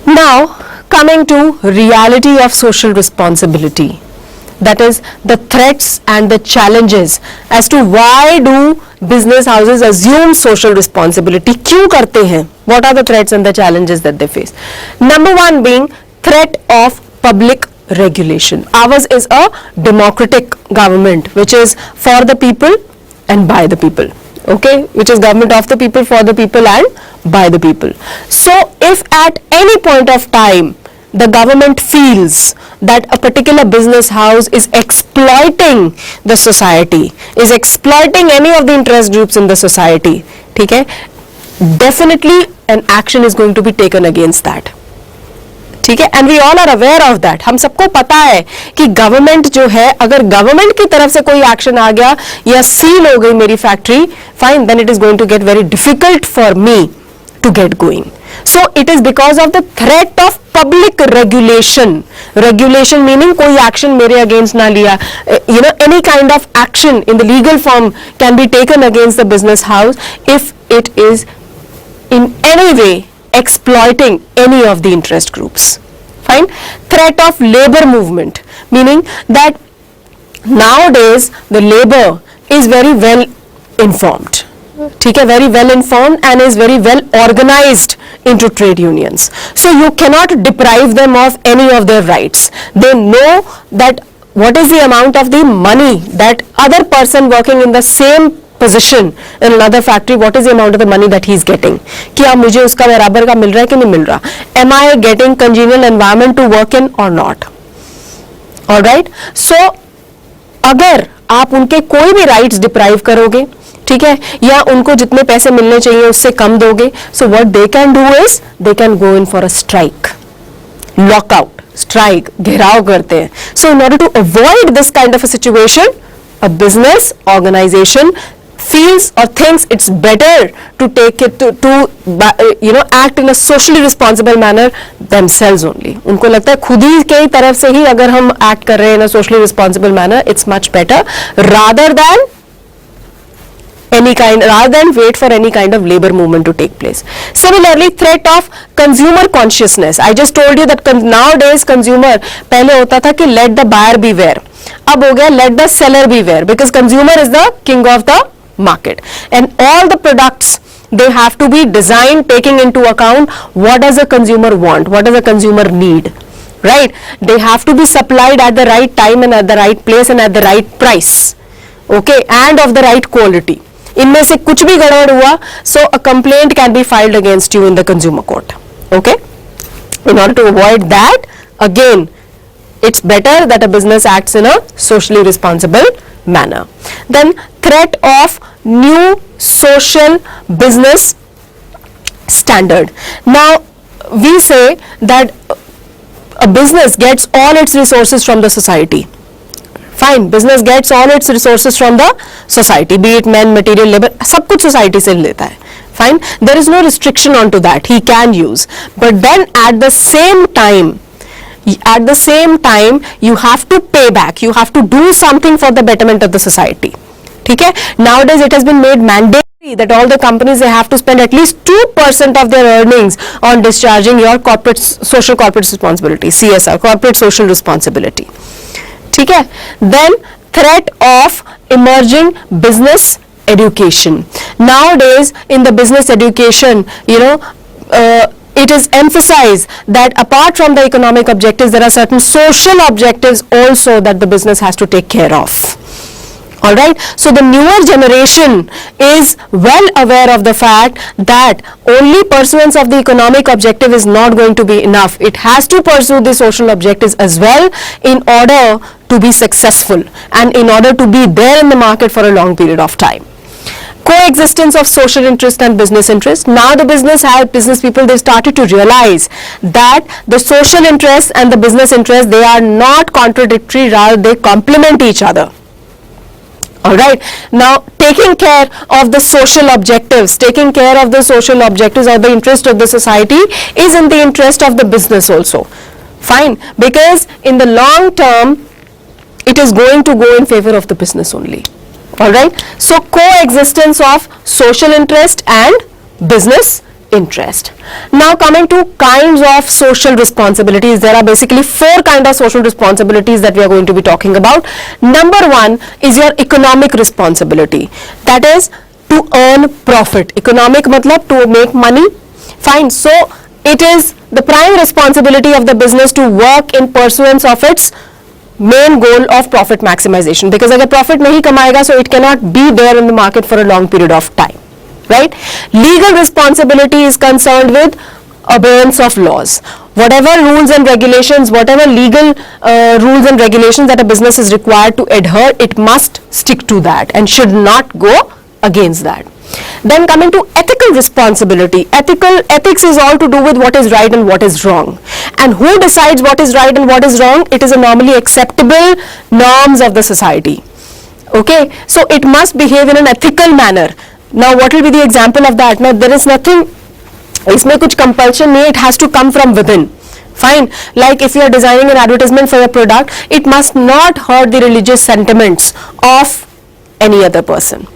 Now, coming to reality of social responsibility, that is the threats and the challenges as to why do business houses assume social responsibility, क्यों करते हैं, what are the threats and the challenges that they face. Number one being threat of public regulation. Ours is a democratic government which is for the people and by the people, okay, which is government of the people, for the people and by the people. So if at any point of time the government feels that a particular business house is exploiting the society, is exploiting any of the interest groups in the society, ठीक है, definitely an action is going to be taken against that. ठीक है, and we all are aware of that. हम सबको पता है कि government जो है, अगर गवर्नमेंट की तरफ से कोई एक्शन आ गया या सील हो गई मेरी factory, fine, then it is going to get very difficult for me to get going. So it is because of the threat of public regulation. Regulation meaning कोई एक्शन मेरे अगेंस्ट ना लिया, you know, any kind of action in the legal form can be taken against the business house if it is in any way exploiting any of the interest groups. Fine. Threat of labor movement, meaning that nowadays the labor is very well informed, ठीक है, very well informed and is very well organized into trade unions. So you cannot deprive them of any of their rights. They know that what is the amount of the money that other person working in the same position in another factory, what is the amount of the money that he is getting, क्या मुझे उसका बराबर का मिल रहा है कि नहीं मिल रहा, am I getting congenial environment to work in or not. Alright, so अगर आप उनके कोई भी rights deprive करोगे, ठीक है, या उनको जितने पैसे मिलने चाहिए उससे कम दोगे, so what they can do is they can go in for a strike, lockout, strike, घेराव करते हैं. So in order to avoid this kind of a situation, a business organization feels or thinks it's better to take it to you know, act in a socially responsible manner themselves only. उनको लगता है खुद ही के तरफ से ही अगर हम act कर रहे हैं in a socially responsible manner, it's much better rather than wait for any kind of labor movement to take place. Similarly, threat of consumer consciousness. I just told you that nowadays consumer, पहले होता था कि let the buyer beware, अब हो गया let the seller beware, because consumer is the king of the market and all the products they have to be designed taking into account what does a consumer want, what does a consumer need, right? They have to be supplied at the right time and at the right place and at the right price, okay, and of the right quality. इनमें से कुछ भी गड़बड़ हुआ, so a complaint can be filed against you in the consumer court, okay? In order to avoid that, again, it's better that a business acts in a socially responsible manner. Then threat of new social business standard. Now we say that a business gets all its resources from the society. Fine, business gets all its resources from the society, be it men, material, labor, सब कुछ society से लेता है. Fine, there is no restriction onto that, he can use, but then at the same time you have to pay back, you have to do something for the betterment of the society. ठीक है, nowadays it has been made mandatory that all the companies, they have to spend at least 2% of their earnings on discharging your social corporate responsibility, CSR, corporate social responsibility. ठीक है, then threat of emerging business education. Nowadays in the business education, you know, it is emphasized that apart from the economic objectives, there are certain social objectives also that the business has to take care of. All right, so the newer generation is well aware of the fact that only pursuance of the economic objective is not going to be enough. It has to pursue the social objectives as well in order to be successful and in order to be there in the market for a long period of time. Coexistence of social interest and business interest. Now the business people, they started to realize that the social interest and the business interest, they are not contradictory, rather they complement each other. Alright, now taking care of the social objectives, or the interest of the society is in the interest of the business also. Fine, because in the long term it is going to go in favor of the business only. Alright, so coexistence of social interest and business interest. Now coming to kinds of social responsibilities, there are basically 4 kinds of social responsibilities that we are going to be talking about. Number 1 is your economic responsibility, that is to earn profit. Economic matlab to make money, fine. So it is the prime responsibility of the business to work in pursuance of its main goal of profit maximization, because अगर profit नहीं कमाएगा, so it cannot be there in the market for a long period of time, right? Legal responsibility is concerned with abeyance of laws. Whatever rules and regulations, whatever legal rules and regulations that a business is required to adhere, it must stick to that and should not go against that. Then coming to ethical responsibility, ethics is all to do with what is right and what is wrong. And who decides what is right and what is wrong? It is a normally acceptable norms of the society. Okay, so it must behave in an ethical manner. Now what will be the example of that? Now there is nothing, इसमें कुछ compulsion नहीं, it has to come from within. Fine, like if you are designing an advertisement for a product, it must not hurt the religious sentiments of any other person.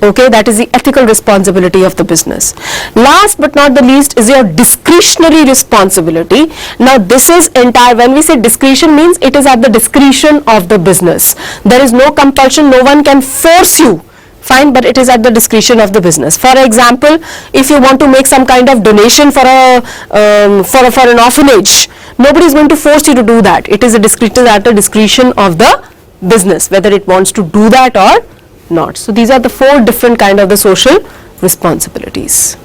Okay, that is the ethical responsibility of the business. Last but not the least is your discretionary responsibility. Now this is entire, when we say discretion, means it is at the discretion of the business. There is no compulsion, no one can force you, fine, but it is at the discretion of the business. For example, if you want to make some kind of donation for an orphanage, nobody is going to force you to do that. It is at the discretion of the business, whether it wants to do that or not. So these are the 4 different kind of the social responsibilities.